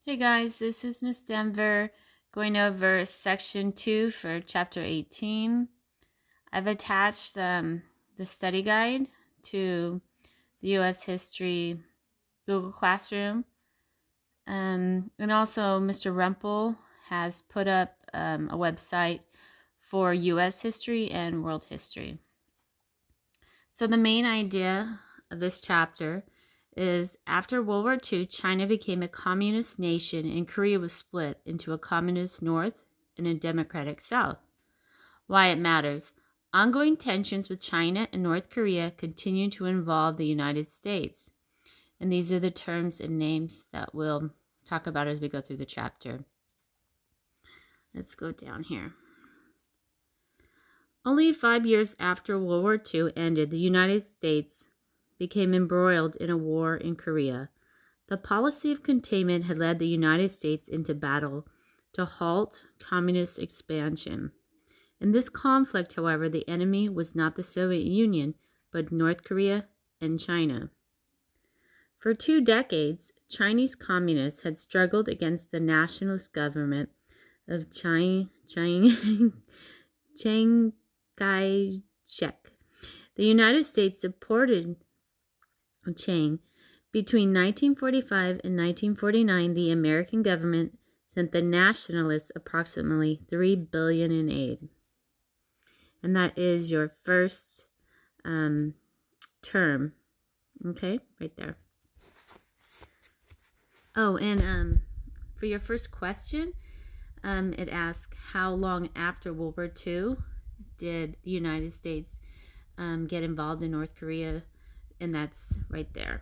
Hey guys, this is Miss Denver going over section 2 for chapter 18. I've attached the study guide to the U.S. History Google Classroom. And also Mr. Rumpel has put up a website for U.S. history and world history. So the main idea of this chapter is after World War II, China became a communist nation and Korea was split into a communist North and a democratic South. Why it matters. Ongoing tensions with China and North Korea continue to involve the United States. And these are the terms and names that we'll talk about as we go through the chapter. Let's go down here. Only 5 years after World War II ended, the United States became embroiled in a war in Korea. The policy of containment had led the United States into battle to halt communist expansion. In this conflict, however, the enemy was not the Soviet Union, but North Korea and China. For 2 decades, Chinese communists had struggled against the nationalist government of Chiang Kai-shek. The United States supported Chiang. Between 1945 and 1949, the American government sent the nationalists approximately $3 billion in aid. And that is your first term. Okay, right there. Oh, and for your first question, it asks, how long after World War II did the United States get involved in North Korea? And that's right there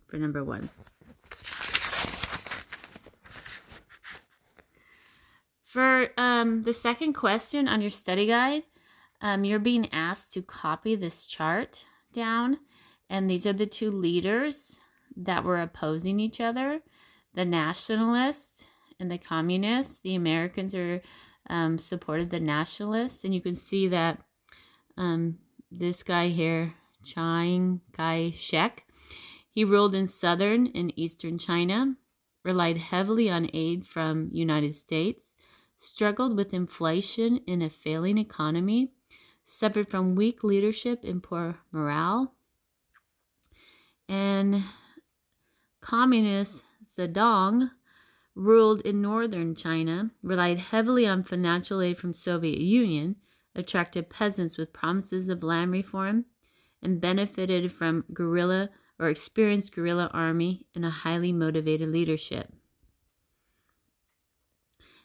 for number 1. For the second question on your study guide, you're being asked to copy this chart down. And these are the 2 leaders that were opposing each other, the nationalists and the communists. The Americans are supported the nationalists. And you can see that this guy here, Chiang Kai-shek, he ruled in southern and eastern China, relied heavily on aid from United States, struggled with inflation in a failing economy, suffered from weak leadership and poor morale, and communist Zedong ruled in northern China, relied heavily on financial aid from Soviet Union, attracted peasants with promises of land reform, and benefited from experienced guerrilla army and a highly motivated leadership.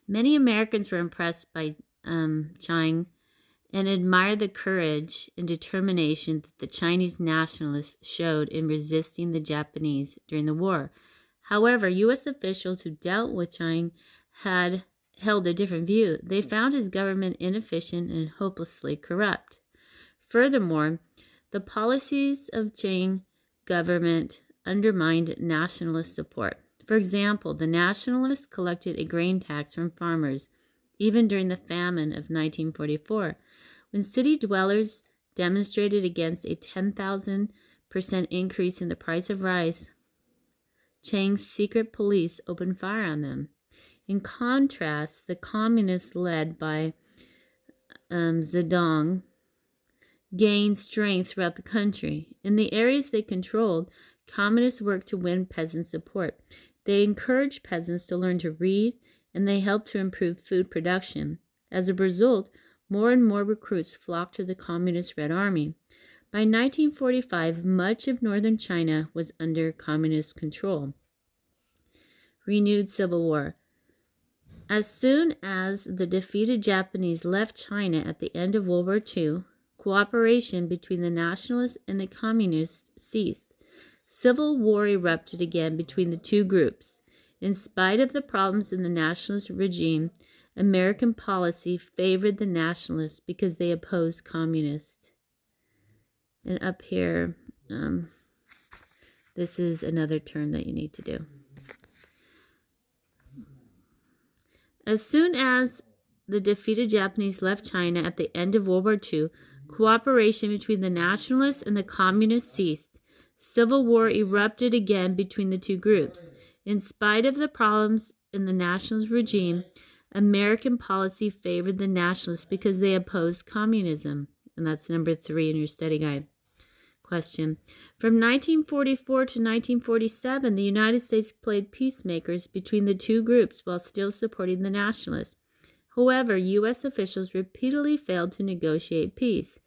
Many Americans were impressed by Chiang and admired the courage and determination that the Chinese nationalists showed in resisting the Japanese during the war. However, U.S. officials who dealt with Chiang had held a different view. They found his government inefficient and hopelessly corrupt. Furthermore, the policies of Chiang government undermined nationalist support. For example, the nationalists collected a grain tax from farmers, even during the famine of 1944. When city dwellers demonstrated against a 10,000% increase in the price of rice, Chiang's secret police opened fire on them. In contrast, the communists led by Zedong gained strength throughout the country. In the areas they controlled, communists worked to win peasant support. They encouraged peasants to learn to read, and they helped to improve food production. As a result, more and more recruits flocked to the Communist Red Army. By 1945, much of northern China was under communist control. Renewed civil war. As soon as the defeated Japanese left China at the end of World War II, cooperation between the nationalists and the communists ceased. Civil war erupted again between the 2 groups. In spite of the problems in the nationalist regime, American policy favored the nationalists because they opposed communists. And up here, this is another term that you need to do. As soon as the defeated Japanese left China at the end of World War II, cooperation between the nationalists and the communists ceased. Civil war erupted again between the 2 groups. In spite of the problems in the nationalist regime, American policy favored the nationalists because they opposed communism. And that's number 3 in your study guide. Question. From 1944 to 1947, the United States played peacemakers between the two groups while still supporting the nationalists. However, U.S. officials repeatedly failed to negotiate peace.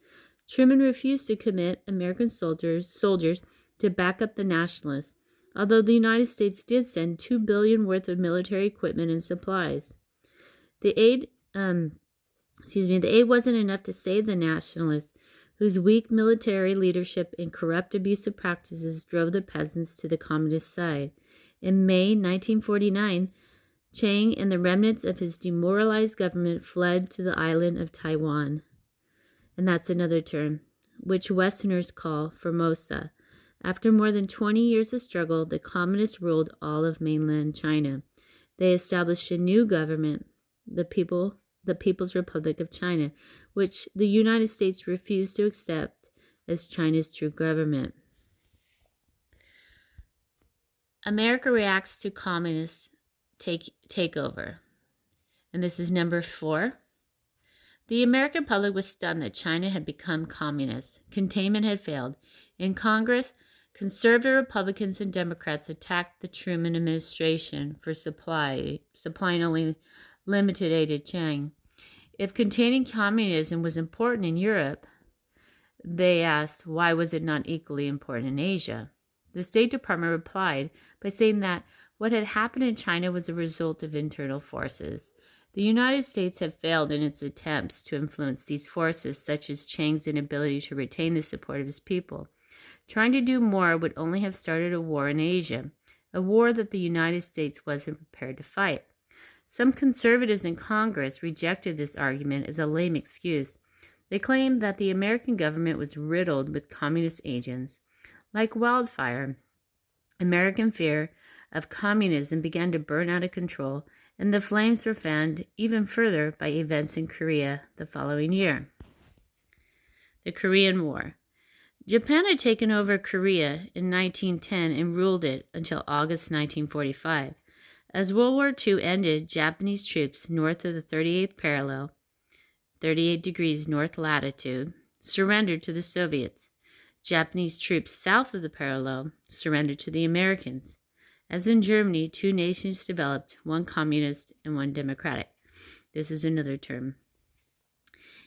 Truman refused to commit American soldiers to back up the nationalists, although the United States did send $2 billion worth of military equipment and supplies. The aid wasn't enough to save the nationalists, whose weak military leadership and corrupt abusive practices drove the peasants to the communist side. In May 1949, Chiang and the remnants of his demoralized government fled to the island of Taiwan, and that's another term, which Westerners call Formosa. After more than 20 years of struggle, the communists ruled all of mainland China. They established a new government, the People's Republic of China, which the United States refused to accept as China's true government. America reacts to communist takeover. And this is number 4. The American public was stunned that China had become communist. Containment had failed. In Congress, conservative Republicans and Democrats attacked the Truman administration for supplying only limited aid to Chiang. If containing communism was important in Europe, they asked, why was it not equally important in Asia? The State Department replied by saying that what had happened in China was a result of internal forces. The United States had failed in its attempts to influence these forces, such as Chiang's inability to retain the support of his people. Trying to do more would only have started a war in Asia, a war that the United States wasn't prepared to fight. Some conservatives in Congress rejected this argument as a lame excuse. They claimed that the American government was riddled with communist agents. Like wildfire, American fear of communism began to burn out of control, and the flames were fanned even further by events in Korea the following year. The Korean War. Japan had taken over Korea in 1910 and ruled it until August 1945. As World War II ended, Japanese troops north of the 38th parallel, 38 degrees north latitude, surrendered to the Soviets. Japanese troops south of the parallel surrendered to the Americans. As in Germany, two nations developed, one communist and one democratic. This is another term.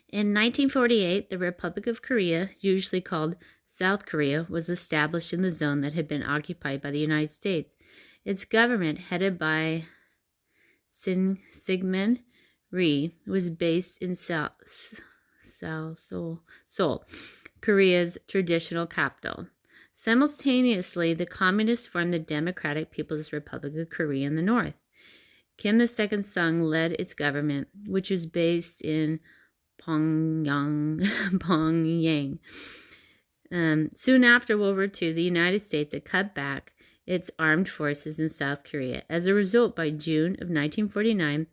In 1948, the Republic of Korea, usually called South Korea, was established in the zone that had been occupied by the United States. Its government, headed by Syngman Rhee, was based in Seoul, Korea's traditional capital. Simultaneously, the communists formed the Democratic People's Republic of Korea in the north. Kim Il-sung led its government, which was based in Pyongyang. Soon after World War II, the United States had cut back its armed forces in South Korea. As a result, by June of 1949,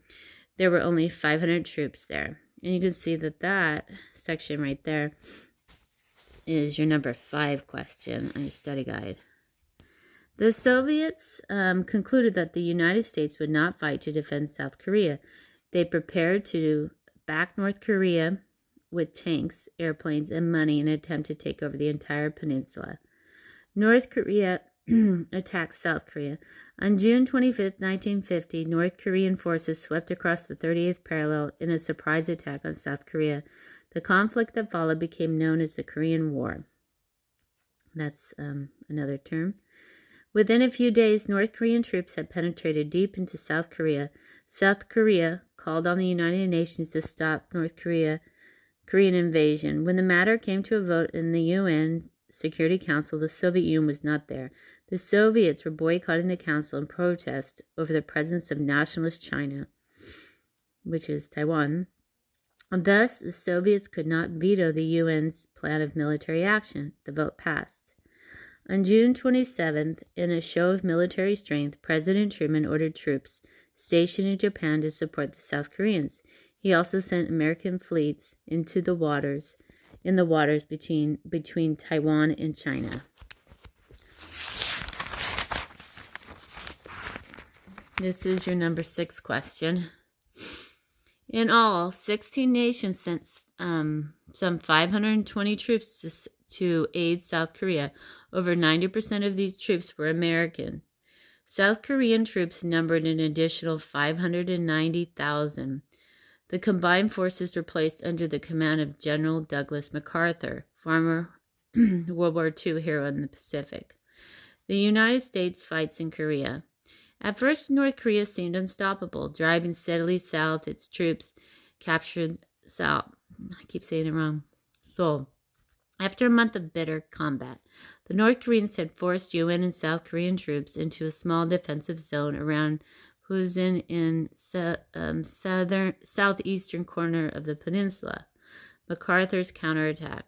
there were only 500 troops there. And you can see that section right there is your number 5 question on your study guide. The Soviets concluded that the United States would not fight to defend South Korea. They prepared to back North Korea with tanks, airplanes, and money in an attempt to take over the entire peninsula. North Korea attacked South Korea. On June 25, 1950, North Korean forces swept across the 38th parallel in a surprise attack on South Korea. The conflict that followed became known as the Korean War. That's another term. Within a few days, North Korean troops had penetrated deep into South Korea. South Korea called on the United Nations to stop North Korean invasion. When the matter came to a vote in the UN Security Council, the Soviet Union was not there. The Soviets were boycotting the council in protest over the presence of nationalist China, which is Taiwan. Thus, the Soviets could not veto the UN's plan of military action. The vote passed. On June 27th, in a show of military strength, President Truman ordered troops stationed in Japan to support the South Koreans. He also sent American fleets into the waters between Taiwan and China. This is your number 6 question. In all, 16 nations sent some 520 troops to aid South Korea. Over 90% of these troops were American. South Korean troops numbered an additional 590,000. The combined forces were placed under the command of General Douglas MacArthur, former World War II hero in the Pacific. The United States fights in Korea. At first, North Korea seemed unstoppable. Driving steadily south, its troops captured Seoul. After a month of bitter combat, the North Koreans had forced UN and South Korean troops into a small defensive zone around Pusan in southeastern corner of the peninsula. MacArthur's counterattack.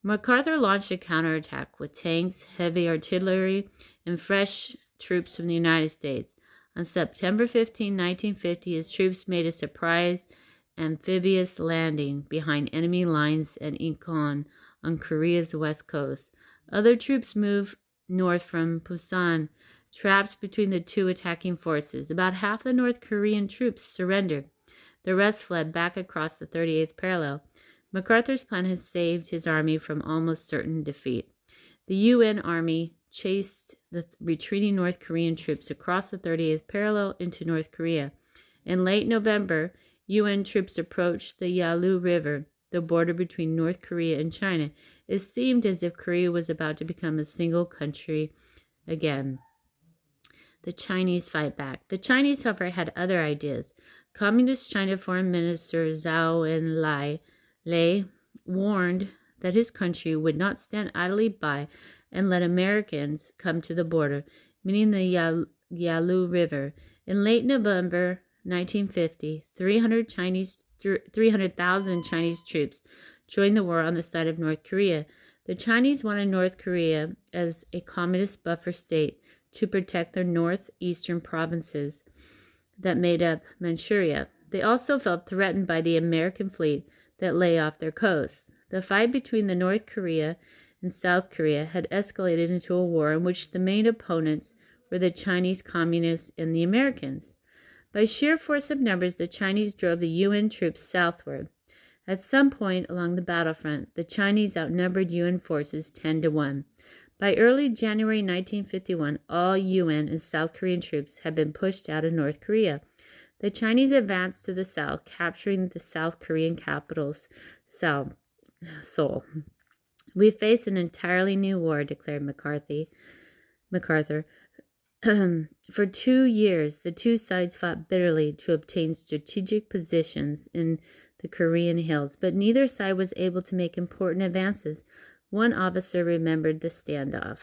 MacArthur launched a counterattack with tanks, heavy artillery, and fresh troops from the United States. On September 15, 1950, his troops made a surprise amphibious landing behind enemy lines at Incheon on Korea's west coast. Other troops moved north from Pusan, trapped between the two attacking forces. About half the North Korean troops surrendered. The rest fled back across the 38th parallel. MacArthur's plan had saved his army from almost certain defeat. The UN army chased the retreating North Korean troops across the 38th parallel into North Korea. In late November, UN troops approached the Yalu River, the border between North Korea and China. It seemed as if Korea was about to become a single country again. The Chinese fight back. The Chinese, however, had other ideas. Communist China Foreign Minister Zhou Enlai warned that his country would not stand idly by and let Americans come to the border, meaning the Yalu River. In late November 1950, 300,000 Chinese troops joined the war on the side of North Korea. The Chinese wanted North Korea as a communist buffer state to protect their northeastern provinces that made up Manchuria. They also felt threatened by the American fleet that lay off their coast. The fight between the North Korea and South Korea had escalated into a war in which the main opponents were the Chinese Communists and the Americans. By sheer force of numbers, the Chinese drove the UN troops southward. At some point along the battlefront, the Chinese outnumbered UN forces 10-1. By early January 1951, all UN and South Korean troops had been pushed out of North Korea. The Chinese advanced to the south, capturing the South Korean capital, Seoul. We face an entirely new war, declared MacArthur. For 2 years, the two sides fought bitterly to obtain strategic positions in the Korean hills, but neither side was able to make important advances. One officer remembered the standoff.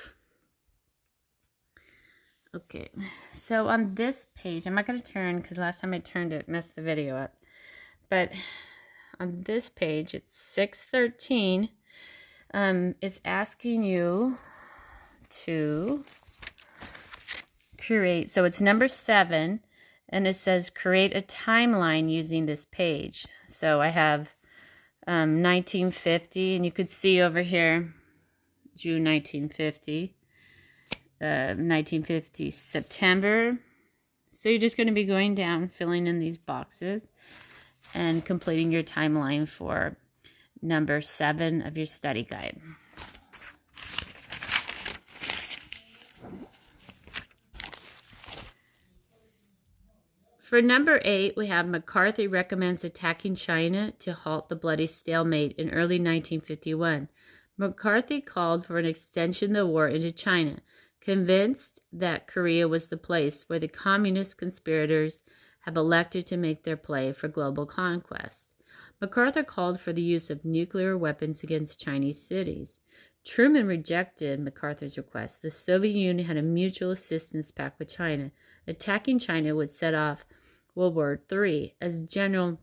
Okay, so on this page, I'm not going to turn because last time I turned it, messed the video up. But on this page, it's 613. It's asking you to create, so it's number 7, and it says create a timeline using this page. So I have 1950, and you could see over here, June 1950. 1950 September. So you're just going to be going down, filling in these boxes, and completing your timeline for number 7 of your study guide. For number 8, we have MacArthur recommends attacking China to halt the bloody stalemate in early 1951. MacArthur called for an extension of the war into China, convinced that Korea was the place where the communist conspirators have elected to make their play for global conquest. MacArthur called for the use of nuclear weapons against Chinese cities. Truman rejected MacArthur's request. The Soviet Union had a mutual assistance pact with China. Attacking China would set off World War III. As General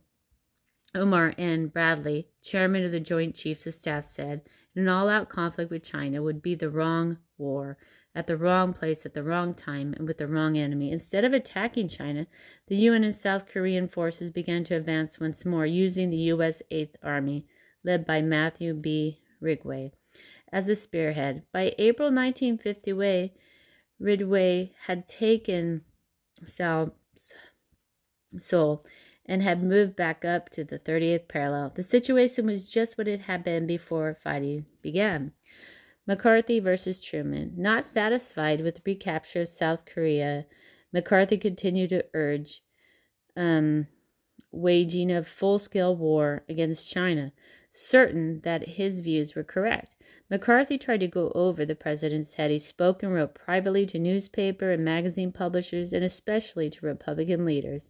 Omar N. Bradley, chairman of the Joint Chiefs of Staff, said, an all-out conflict with China would be the wrong war, at the wrong place at the wrong time, and with the wrong enemy. Instead of attacking China, the UN and South Korean forces began to advance once more, using the U.S. 8th Army, led by Matthew B. Ridgway, as a spearhead. By April 1950, Ridgway had taken Seoul and had moved back up to the 30th parallel. The situation was just what it had been before fighting began. McCarthy versus Truman. Not satisfied with the recapture of South Korea, McCarthy continued to urge waging a full-scale war against China, certain that his views were correct. McCarthy tried to go over the president's head. He spoke and wrote privately to newspaper and magazine publishers, and especially to Republican leaders.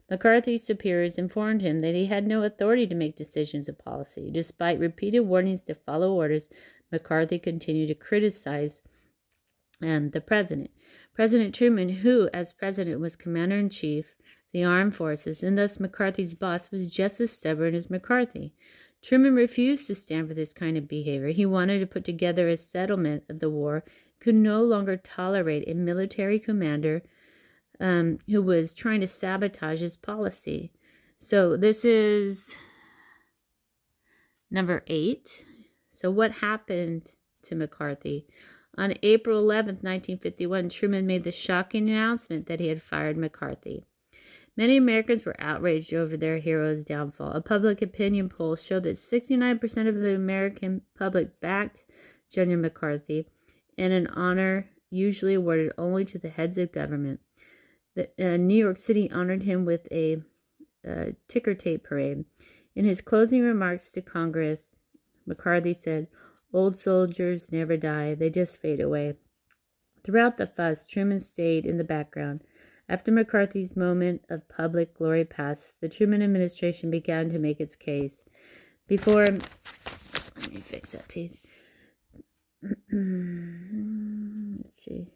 McCarthy's superiors informed him that he had no authority to make decisions of policy. Despite repeated warnings to follow orders, McCarthy continued to criticize the president. President Truman, who, as president, was commander-in-chief of the armed forces, and thus McCarthy's boss, was just as stubborn as McCarthy. Truman refused to stand for this kind of behavior. He wanted to put together a settlement of the war, could no longer tolerate a military commander who was trying to sabotage his policy. So this is number 8. So what happened to McCarthy? On April 11th, 1951, Truman made the shocking announcement that he had fired McCarthy. Many Americans were outraged over their hero's downfall. A public opinion poll showed that 69% of the American public backed General McCarthy, in an honor usually awarded only to the heads of government. New York City honored him with a ticker tape parade. In his closing remarks to Congress, McCarthy said, "Old soldiers never die, they just fade away." Throughout the fuss, Truman stayed in the background. After McCarthy's moment of public glory passed, the Truman administration began to make its case. Let me fix that page. Let's see.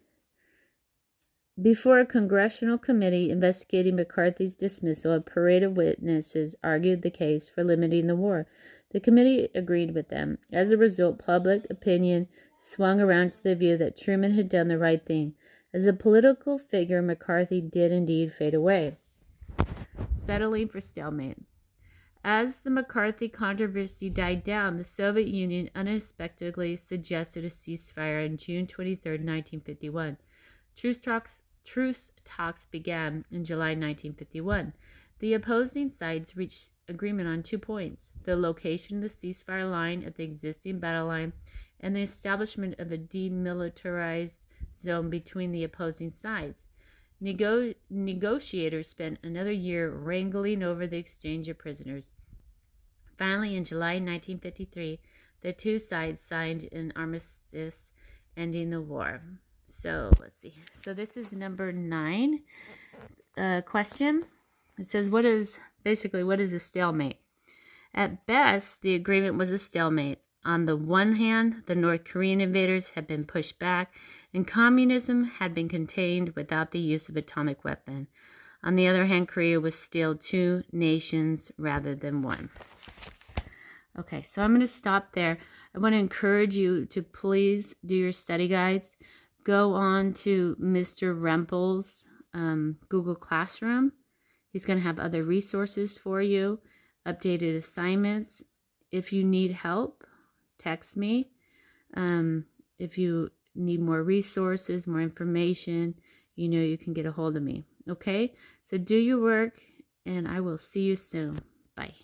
Before a congressional committee investigating McCarthy's dismissal, a parade of witnesses argued the case for limiting the war. The committee agreed with them. As a result, public opinion swung around to the view that Truman had done the right thing. As a political figure, McCarthy did indeed fade away. Settling for stalemate. As the McCarthy controversy died down, the Soviet Union unexpectedly suggested a ceasefire on June 23, 1951. Truce talks began in July 1951. The opposing sides reached agreement on 2 points: the location of the ceasefire line at the existing battle line and the establishment of a demilitarized zone between the opposing sides. Negotiators spent another year wrangling over the exchange of prisoners. Finally, in July 1953, the two sides signed an armistice ending the war. So let's see. So this is number 9 question. It says, what is a stalemate? At best, the agreement was a stalemate. On the one hand, the North Korean invaders had been pushed back, and communism had been contained without the use of atomic weapon. On the other hand, Korea was still 2 nations rather than 1. Okay, so I'm going to stop there. I want to encourage you to please do your study guides. Go on to Mr. Rempel's Google Classroom. He's going to have other resources for you, updated assignments. If you need help, text me. If you need more resources, more information, you can get a hold of me. Okay? So do your work, and I will see you soon. Bye.